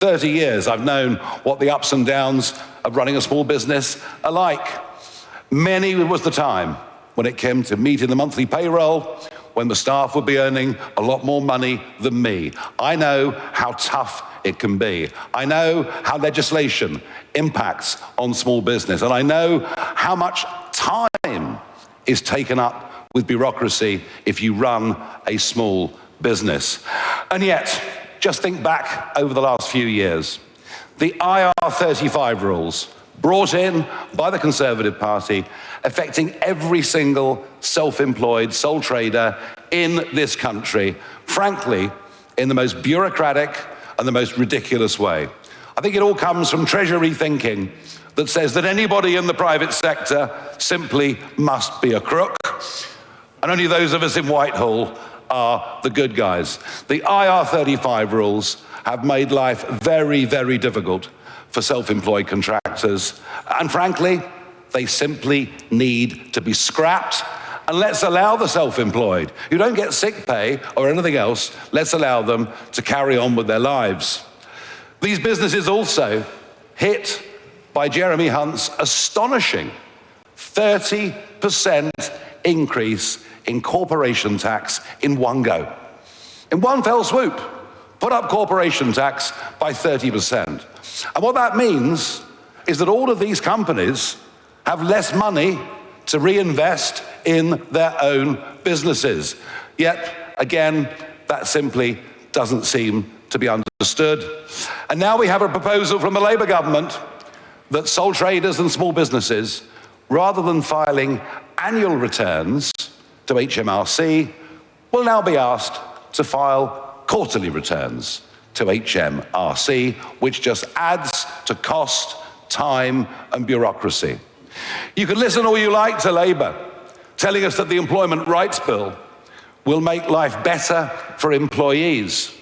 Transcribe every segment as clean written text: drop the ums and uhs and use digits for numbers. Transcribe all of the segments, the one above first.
30 years I've known what the ups and downs of running a small business are like. Many was the time when it came to meeting the monthly payroll, when the staff would be earning a lot more money than me. I know how tough it can be. I know how legislation impacts on small business, and I know how much time is taken up with bureaucracy if you run a small business. And yet, just think back over the last few years. The IR35 rules brought in by the Conservative Party, affecting every single self-employed sole trader in this country, frankly, in the most bureaucratic and the most ridiculous way. I think it all comes from Treasury thinking that says that anybody in the private sector simply must be a crook, and only those of us in Whitehall are the good guys. The IR35 rules have made life very, very difficult for self-employed contractors, and frankly, they simply need to be scrapped. And let's allow the self-employed, who don't get sick pay or anything else, let's allow them to carry on with their lives. These businesses also hit by Jeremy Hunt's astonishing 30% increase in corporation tax in one go. In one fell swoop, put up corporation tax by 30%. And what that means is that all of these companies have less money to reinvest in their own businesses. Yet, again, that simply doesn't seem to be understood. And now we have a proposal from the Labour government that sole traders and small businesses, rather than filing annual returns to HMRC, will now be asked to file quarterly returns to HMRC, which just adds to cost, time, and bureaucracy. You can listen all you like to Labour, telling us that the Employment Rights Bill will make life better for employees.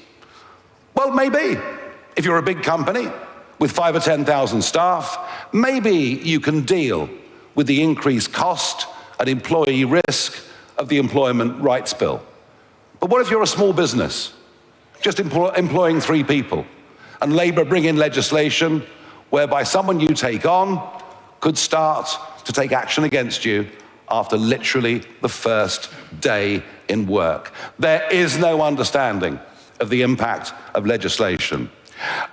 Well, maybe. If you're a big company with 5,000 or 10,000 staff, maybe you can deal with the increased cost and employee risk of the Employment Rights Bill. But what if you're a small business, just employing 3 people, and Labour bring in legislation whereby someone you take on could start to take action against you after literally the first day in work? There is no understanding of the impact of legislation.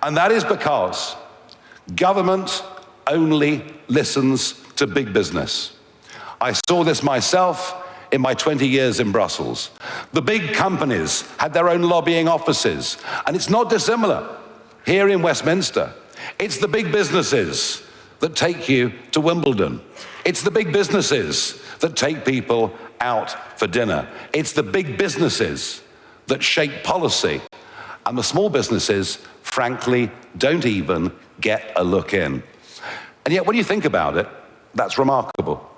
And that is because government only listens to big business. I saw this myself in my 20 years in Brussels. The big companies had their own lobbying offices, and it's not dissimilar here in Westminster. It's the big businesses that take you to Wimbledon. It's the big businesses that take people out for dinner. It's the big businesses that shape policy, and the small businesses, frankly, don't even get a look in. And yet, when you think about it, that's remarkable,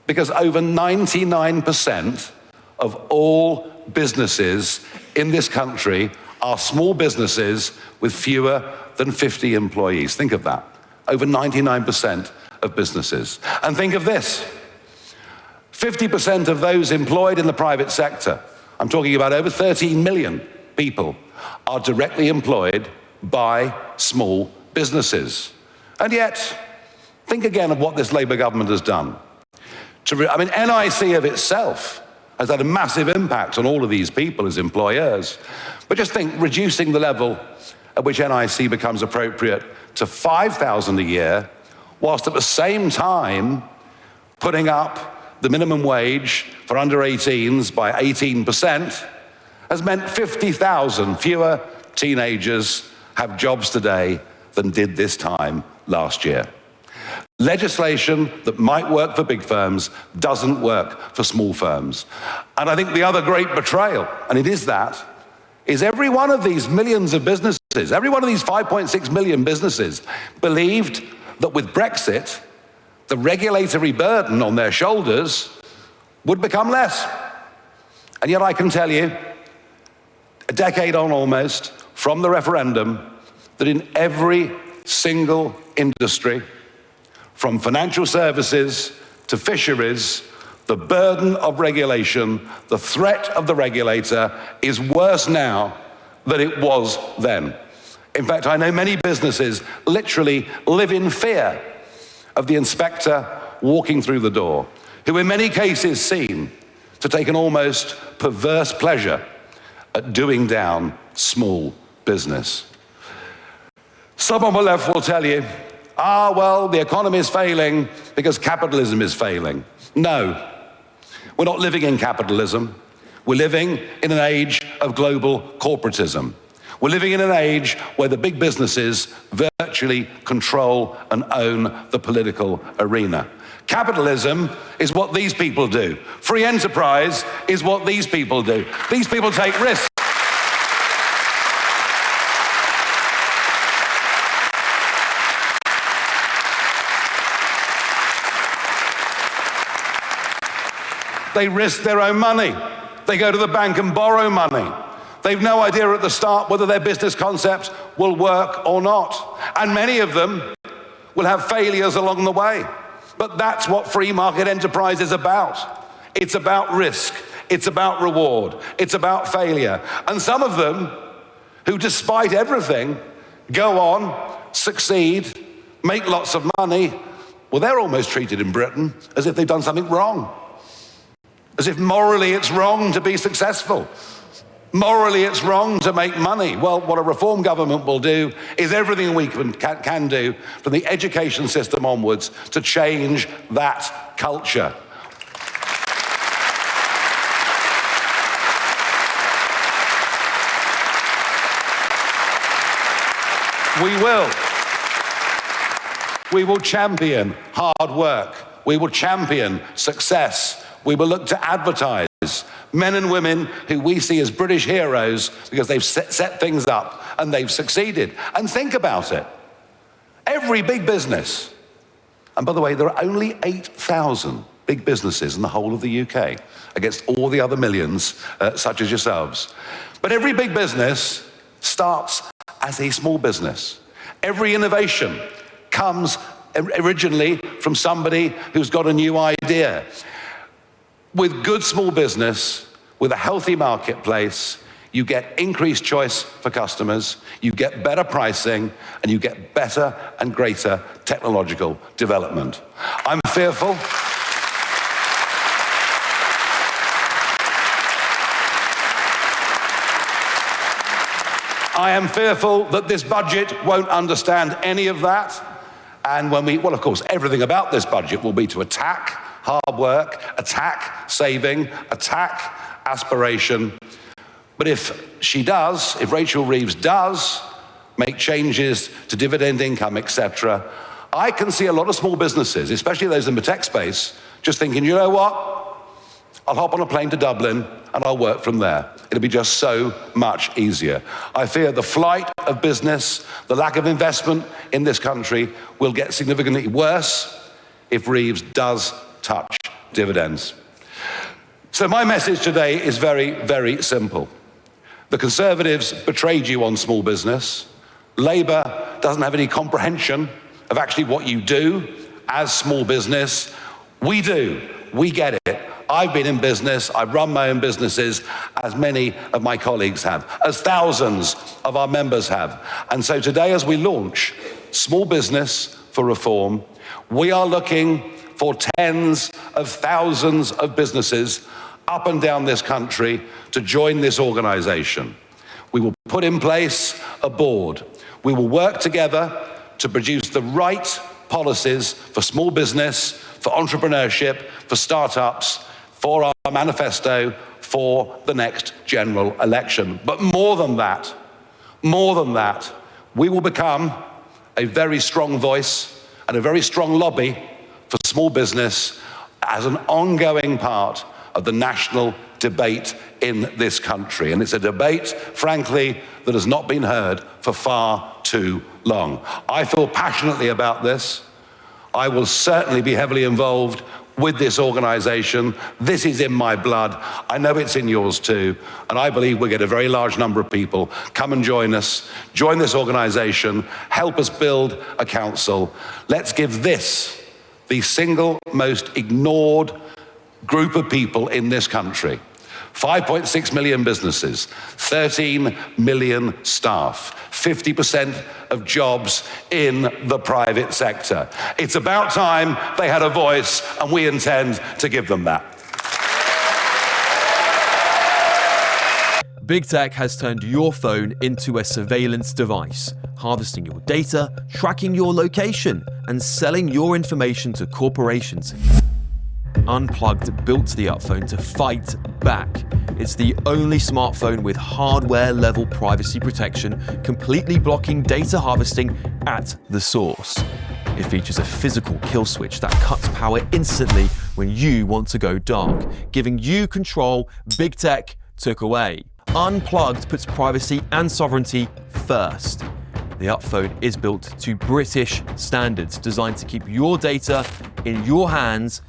because over 99% of all businesses in this country are small businesses with fewer than 50 employees. Think of that. Over 99% of businesses. And think of this. 50% of those employed in the private sector, I'm talking about over 13 million people, are directly employed by small businesses. And yet, think again of what this Labour government has done. NIC of itself has had a massive impact on all of these people as employers. But just think, reducing the level at which NIC becomes appropriate to $5,000 a year, whilst at the same time putting up the minimum wage for under 18s by 18%, has meant 50,000 fewer teenagers have jobs today than did this time last year. Legislation that might work for big firms doesn't work for small firms. And I think the other great betrayal, and it is that, is every one of these millions of businesses, every one of these 5.6 million businesses believed that with Brexit, the regulatory burden on their shoulders would become less. And yet I can tell you, a decade on almost from the referendum, that in every single industry, from financial services to fisheries, the burden of regulation, the threat of the regulator is worse now than it was then. In fact, I know many businesses literally live in fear of the inspector walking through the door, who in many cases seem to take an almost perverse pleasure at doing down small business. Some on the left will tell you, well, the economy is failing because capitalism is failing. No, we're not living in capitalism. We're living in an age of global corporatism. We're living in an age where the big businesses virtually control and own the political arena. Capitalism is what these people do. Free enterprise is what these people do. These people take risks. They risk their own money. They go to the bank and borrow money. They've no idea at the start whether their business concept will work or not. And many of them will have failures along the way. But that's what free market enterprise is about. It's about risk. It's about reward. It's about failure. And some of them, who despite everything, go on, succeed, make lots of money, well, they're almost treated in Britain as if they've done something wrong. As if morally it's wrong to be successful. Morally it's wrong to make money. Well, what a reform government will do is everything we can do from the education system onwards to change that culture. We will champion hard work. We will champion success. We will look to advertise men and women who we see as British heroes because they've set things up and they've succeeded. And think about it. Every big business, and by the way, there are only 8,000 big businesses in the whole of the UK against all the other millions such as yourselves. But every big business starts as a small business. Every innovation comes originally from somebody who's got a new idea. With good small business, with a healthy marketplace, you get increased choice for customers, you get better pricing, and you get better and greater technological development. I'm fearful. I am fearful that this budget won't understand any of that. And well, of course, everything about this budget will be to attack hard work, attack saving, attack aspiration. But if Rachel Reeves does make changes to dividend income, etc., I can see a lot of small businesses, especially those in the tech space, just thinking, you know what? I'll hop on a plane to Dublin and I'll work from there. It'll be just so much easier. I fear the flight of business, the lack of investment in this country will get significantly worse if Reeves does touch dividends. So my message today is very, very simple. The Conservatives betrayed you on small business. Labour doesn't have any comprehension of actually what you do as small business. We do. We get it. I've been in business. I've run my own businesses, as many of my colleagues have, as thousands of our members have. And so today, as we launch Small Business for Reform, we are looking for tens of thousands of businesses up and down this country to join this organisation. We will put in place a board. We will work together to produce the right policies for small business, for entrepreneurship, for startups, for our manifesto, for the next general election. But more than that, we will become a very strong voice and a very strong lobby for small business as an ongoing part of the national debate in this country. And it's a debate, frankly, that has not been heard for far too long. I feel passionately about this. I will certainly be heavily involved with this organisation. This is in my blood. I know it's in yours too. And I believe we'll get a very large number of people come and join us, join this organisation, help us build a council. Let's give this the single most ignored group of people in this country, 5.6 million businesses, 13 million staff, 50% of jobs in the private sector. It's about time they had a voice, and we intend to give them that. Big tech has turned your phone into a surveillance device, harvesting your data, tracking your location, and selling your information to corporations. Unplugged built the UpPhone to fight back. It's the only smartphone with hardware-level privacy protection, completely blocking data harvesting at the source. It features a physical kill switch that cuts power instantly when you want to go dark, giving you control big tech took away. Unplugged puts privacy and sovereignty first. The UpPhone is built to British standards, designed to keep your data in your hands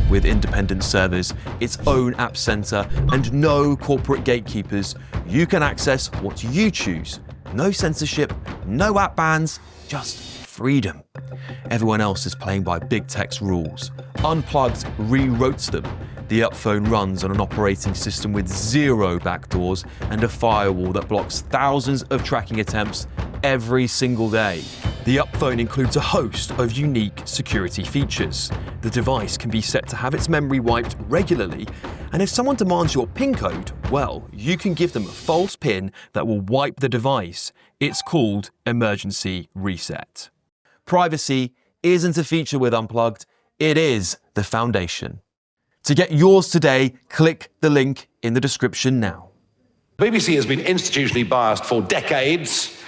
with independent servers, its own app center, and no corporate gatekeepers. You can access what you choose. No censorship, no app bans, just freedom. Everyone else is playing by big tech's rules. Unplugged rewrote them. The UpPhone runs on an operating system with 0 backdoors and a firewall that blocks thousands of tracking attempts every single day. The UpPhone includes a host of unique security features. The device can be set to have its memory wiped regularly, and if someone demands your PIN code, well, you can give them a false PIN that will wipe the device. It's called Emergency Reset. Privacy isn't a feature with Unplugged, it is the foundation. To get yours today, click the link in the description now. The BBC has been institutionally biased for decades.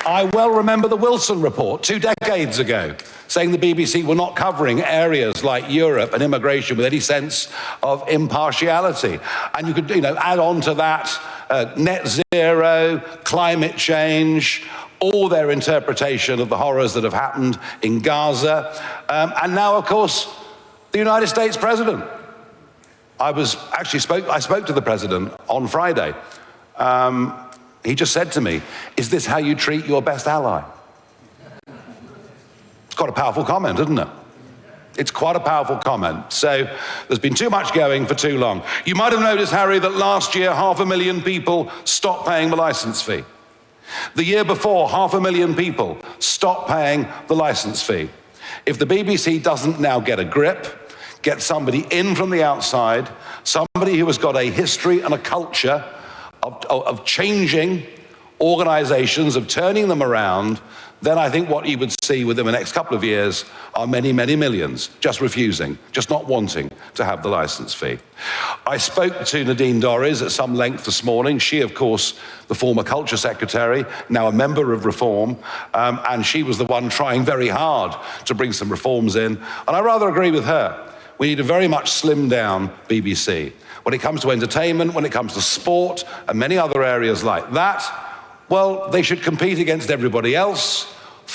I well remember the Wilson report 2 decades ago, saying the BBC were not covering areas like Europe and immigration with any sense of impartiality. And you could, add on to that net zero, climate change, all their interpretation of the horrors that have happened in Gaza. And now, of course, the United States president. I spoke to the president on Friday. He just said to me, "Is this how you treat your best ally?" It's quite a powerful comment, isn't it? It's quite a powerful comment. So there's been too much going for too long. You might have noticed, Harry, that last year 500,000 people stopped paying the license fee. The year before, 500,000 people stopped paying the license fee. If the BBC doesn't now get a grip, get somebody in from the outside, somebody who has got a history and a culture of changing organizations, of turning them around, then I think what you would see within the next couple of years are many, many millions just refusing, just not wanting to have the license fee. I spoke to Nadine Dorries at some length this morning. She, of course, the former culture secretary, now a member of Reform, and she was the one trying very hard to bring some reforms in. And I rather agree with her. We need to very much slim down BBC. When it comes to entertainment, when it comes to sport, and many other areas like that, well, they should compete against everybody else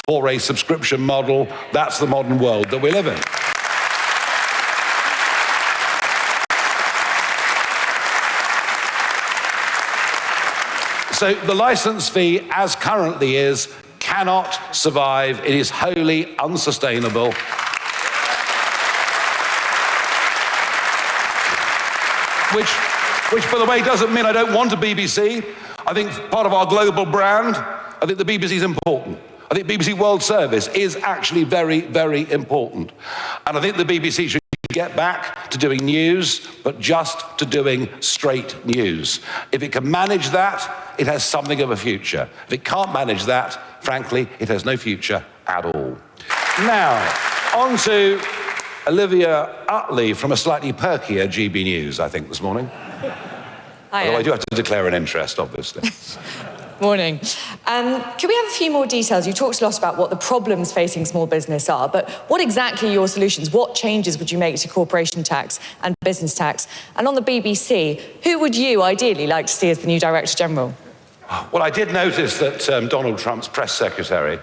for a subscription model. That's the modern world that we live in. So the license fee, as currently is, cannot survive. It is wholly unsustainable. Which, by the way, doesn't mean I don't want a BBC. I think part of our global brand, I think the BBC is important. I think BBC World Service is actually very, very important. And I think the BBC should get back to doing news, but just to doing straight news. If it can manage that, it has something of a future. If it can't manage that, frankly, it has no future at all. Now, on to Olivia Utley from a slightly perkier GB News, I think, this morning. Although I do have to declare an interest, obviously. Morning. Can we have a few more details? You talked a lot about what the problems facing small business are, but what exactly are your solutions? What changes would you make to corporation tax and business tax? And on the BBC, who would you ideally like to see as the new Director General? Well, I did notice that Donald Trump's press secretary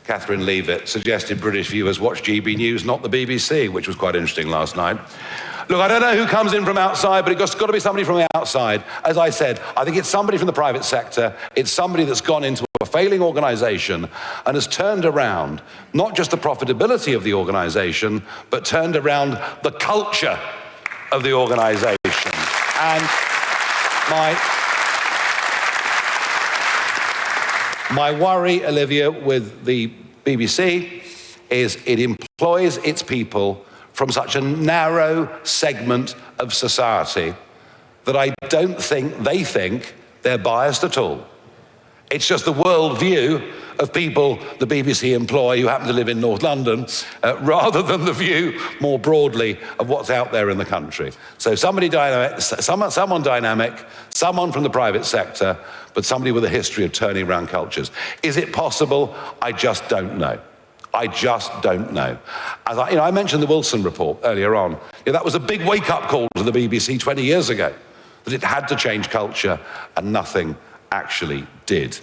Catherine Leavitt, suggested British viewers watch GB News, not the BBC, which was quite interesting last night. Look, I don't know who comes in from outside, but it's got to be somebody from the outside. As I said, I think it's somebody from the private sector. It's somebody that's gone into a failing organisation and has turned around not just the profitability of the organisation, but turned around the culture of the organisation. And my worry, Olivia, with the BBC is it employs its people from such a narrow segment of society that I don't think they think they're biased at all. It's just the world view of people the BBC employ who happen to live in North London, rather than the view more broadly of what's out there in the country. So someone dynamic, someone from the private sector, but somebody with a history of turning around cultures. Is it possible? I just don't know. I just don't know. As I mentioned the Wilson report earlier on. That was a big wake-up call to the BBC 20 years ago, that it had to change culture, and nothing actually did.